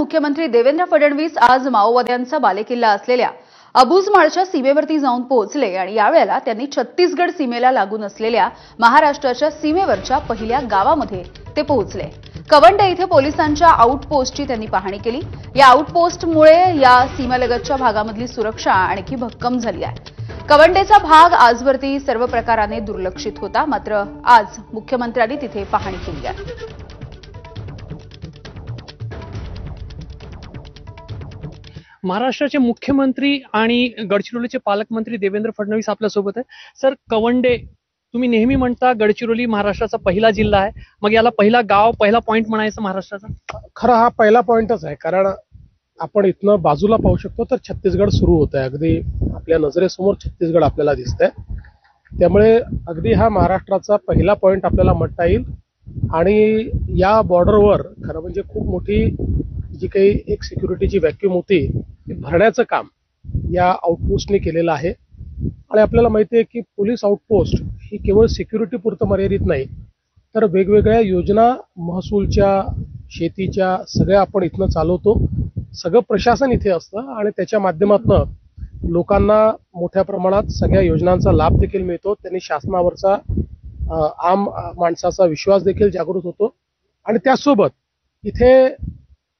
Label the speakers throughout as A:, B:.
A: मुख्यमंत्री देवेंद्र फडणवीस आज माओवाद्यांचा बालेकिल्ला असलेल्या अबुझमाळच्या सीमेवरती जाऊन पोहोचले आणि यावेळेला त्यांनी छत्तीसगड सीमेला लागून असलेल्या महाराष्ट्राच्या सीमेवरच्या पहिल्या गावामध्ये ते पोहोचले। कवंडे इथे पोलिसांच्या आउटपोस्टची त्यांनी पाहणी केली। या आउटपोस्टमुळे या सीमालगतच्या भागामधली सुरक्षा आणखी भक्कम झाली आहे। कवंडेचा भाग आजवरती सर्व प्रकाराने दुर्लक्षित होता, मात्र आज मुख्यमंत्र्यांनी तिथे पाहणी केली आहे।
B: महाराष्ट्राचे मुख्यमंत्री आणि गडचिरोलीचे पालकमंत्री देवेंद्र फडणवीस आपल्या सोबत आहे। सर, कवंडे, तुम्ही नेहमी म्हणता गडचिरोली महाराष्ट्राचा पहिला जिल्हा आहे, मग याला पहिला गाव, पहिला पॉइंट म्हणायचं महाराष्ट्राचा?
C: खरं हा पहिला पॉइंटच आहे, कारण आपण इथनं बाजूला पाहू शकतो तर छत्तीसगड सुरू होत आहे। अगदी आपल्या नजरेसमोर छत्तीसगड आपल्याला दिसतंय, त्यामुळे अगदी हा महाराष्ट्राचा पहिला पॉइंट आपल्याला म्हणता येईल। आणि या बॉर्डरवर खरं म्हणजे खूप मोठी जी काही एक सिक्युरिटीची व्हॅक्यूम होती ती भरण्याचं काम या आउटपोस्टने केलेलं आहे। आणि आपल्याला माहिती आहे की पोलीस आउटपोस्ट ही केवळ सिक्युरिटी पुरतं मर्यादित नाही, तर वेगवेगळ्या योजना महसूलच्या, शेतीच्या सगळ्या आपण इथनं चालवतो। सगळं प्रशासन इथे असतं आणि त्याच्या माध्यमातून लोकांना मोठ्या प्रमाणात सगळ्या योजनांचा लाभ देखील मिळतो। त्यांनी शासनावरचा आम माणसाचा विश्वास देखील जागृत होतो। आणि त्यासोबत इथे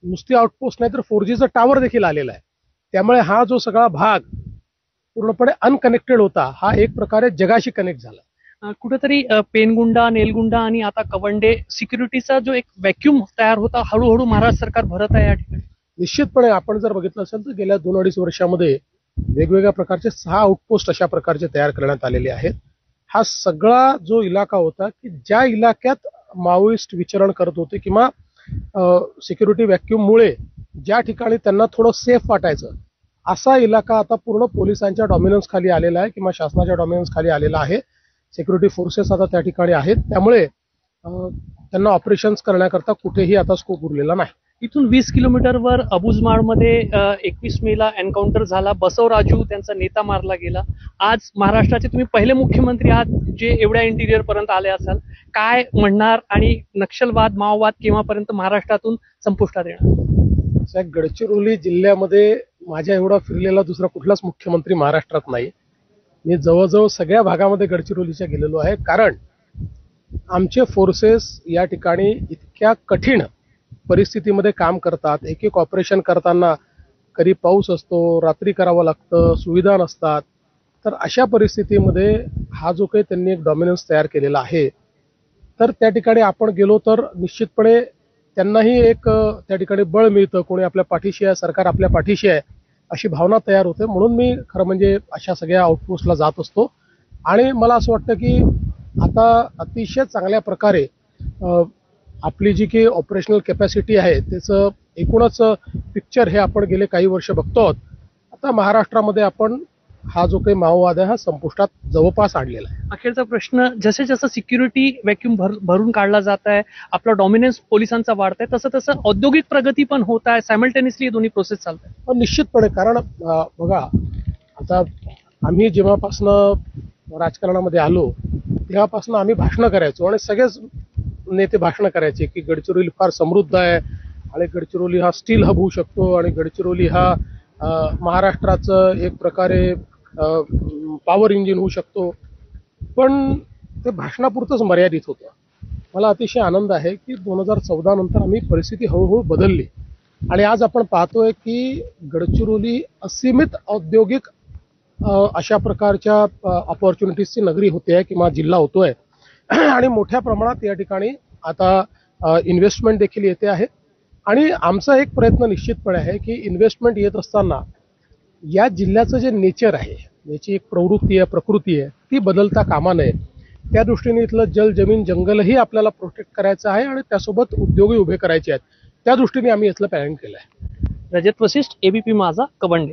C: नुसती आउटपोस्ट नाही तर 4Gचं टावर देखील आलेला आहे, त्यामुळे हा जो सगळा भाग पूर्णपणे अनकनेक्टेड होता हा एक प्रकारे जगाशी कनेक्ट झाला।
B: कुठेतरी पेनगुंडा, नेलगुंडा आणि आता कवंडे सिक्युरिटीचा जो एक व्हॅक्यूम तयार होता, हळूहळू महाराष्ट्र सरकार भरत आहे या ठिकाणी।
C: निश्चितपणे आपण जर बघितलं असेल तर गेल्या 2-2.5 वर्षामध्ये वेगवेगळ्या प्रकारचे 6 आउटपोस्ट अशा प्रकारचे तयार करण्यात आलेले आहेत। हा सगळा जो इलाका होता की ज्या इलाक्यात माओइस्ट विचरण करत होते किंवा सिक्युरिटी व्हॅक्यूममुळे ज्या ठिकाणी त्यांना थोडं सेफ वाटायचं, असा इलाका आता पूर्ण पोलिसांच्या डॉमिनन्स खाली आलेला आहे किंवा शासनाच्या डॉमिनन्स खाली आलेला आहे। सिक्युरिटी फोर्सेस आता त्या ठिकाणी आहेत, त्यामुळे त्यांना ऑपरेशन्स करण्याकरता कुठेही आता स्कोप उरलेला नाही।
B: इथून 20 किलोमीटरवर अबुझमाळमध्ये 21 मेला एन्काउंटर झाला, बसवराजू त्यांचा नेता मारला गेला। आज महाराष्ट्राचे तुम्ही पहिले मुख्यमंत्री आहात जे एवढ्या इंटिरियर पर्यंत आले असाल, काय म्हणणार आणि नक्षलवाद, माओवाद केव्हापर्यंत महाराष्ट्रातून संपुष्टात येणार?
C: गडचिरोली जिल्ह्यामध्ये माझ्या एवढा फिरलेला दुसरा कुठलाच मुख्यमंत्री महाराष्ट्रात नाही। मी जवळजवळ सगळ्या भागामध्ये गडचिरोलीच्या गेलेलो आहे, कारण आमचे फोर्सेस या ठिकाणी इतक्या कठीण परिस्थितीमध्ये काम करतात। एक एक ऑपरेशन करताना कधी पाऊस असतो, रात्री करावं लागतं, सुविधा नसतात, तर अशा परिस्थितीमध्ये हा जो काही त्यांनी एक डॉमिनन्स तयार केलेला आहे, तर त्या ठिकाणी आपण गेलो तर निश्चितपणे त्यांनाही एक त्या ठिकाणी बळ मिळतं, कोणी आपल्या पाठीशी आहे, सरकार आपल्या पाठीशी आहे अशी भावना तयार होते। म्हणून मी खरं म्हणजे अशा सगळ्या आउटपोस्टला जात असतो। आणि मला असं वाटतं की आता अतिशय चांगल्या प्रकारे आपली जी काही ऑपरेशनल कॅपॅसिटी आहे त्याचं एकूणच पिक्चर हे आपण गेले काही वर्ष बघतो आहोत। आता महाराष्ट्रामध्ये आपण हा जो काही माओवाद आहे हा संपुष्टात जवळपास आणलेला आहे।
B: अखेरचा प्रश्न, जसे जसं सिक्युरिटी व्हॅक्यूम भरून काढला जात आहे, आपला डॉमिनन्स पोलिसांचा वाढत आहे, तसं तसं औद्योगिक प्रगती पण होत आहे, सायमल्टेनियसली दोन्ही प्रोसेस चालत आहे।
C: निश्चितपणे, कारण बघा आता आम्ही जेव्हापासनं राजकारणामध्ये आलो तेव्हापासून आम्ही भाषणं करायचो आणि सगळेच नेते भाषणं करायचे की गडचिरोली फार समृद्ध आहे आणि गडचिरोली हा स्टील हब होऊ शकतो आणि गडचिरोली हा महाराष्ट्राचं एक प्रकारे पॉवर इंजिन होऊ शकतो, पण ते भाषणापुरतंच मर्यादित होतं। मला अतिशय आनंद आहे की 2014 नंतर आम्ही परिस्थिती हळूहळू बदलली आणि आज आपण पाहतोय की गडचिरोली असीमित औद्योगिक अशा प्रकारच्या ऑपॉर्च्युनिटीजची नगरी होते किंवा जिल्हा होतोय आणि मोठ्या प्रमाणात या ठिकाणी आता इन्व्हेस्टमेंट देखील येते आहे। आणि आमचा एक प्रयत्न निश्चितपणे आहे की इन्व्हेस्टमेंट येत असताना या जिल्ह्याचं जे नेचर आहे, याची एक प्रवृत्ती आहे, प्रकृती आहे, ती बदलता कामा नये। त्या दृष्टीने इथलं जल, जमीन, जंगलही आपल्याला प्रोटेक्ट करायचं आहे आणि त्यासोबत उद्योगही उभे करायचे आहेत। त्या दृष्टीने आम्ही इथलं प्लॅनिंग केलं आहे।
B: रजत वशिष्ठ, ABP माझा, कवंडे।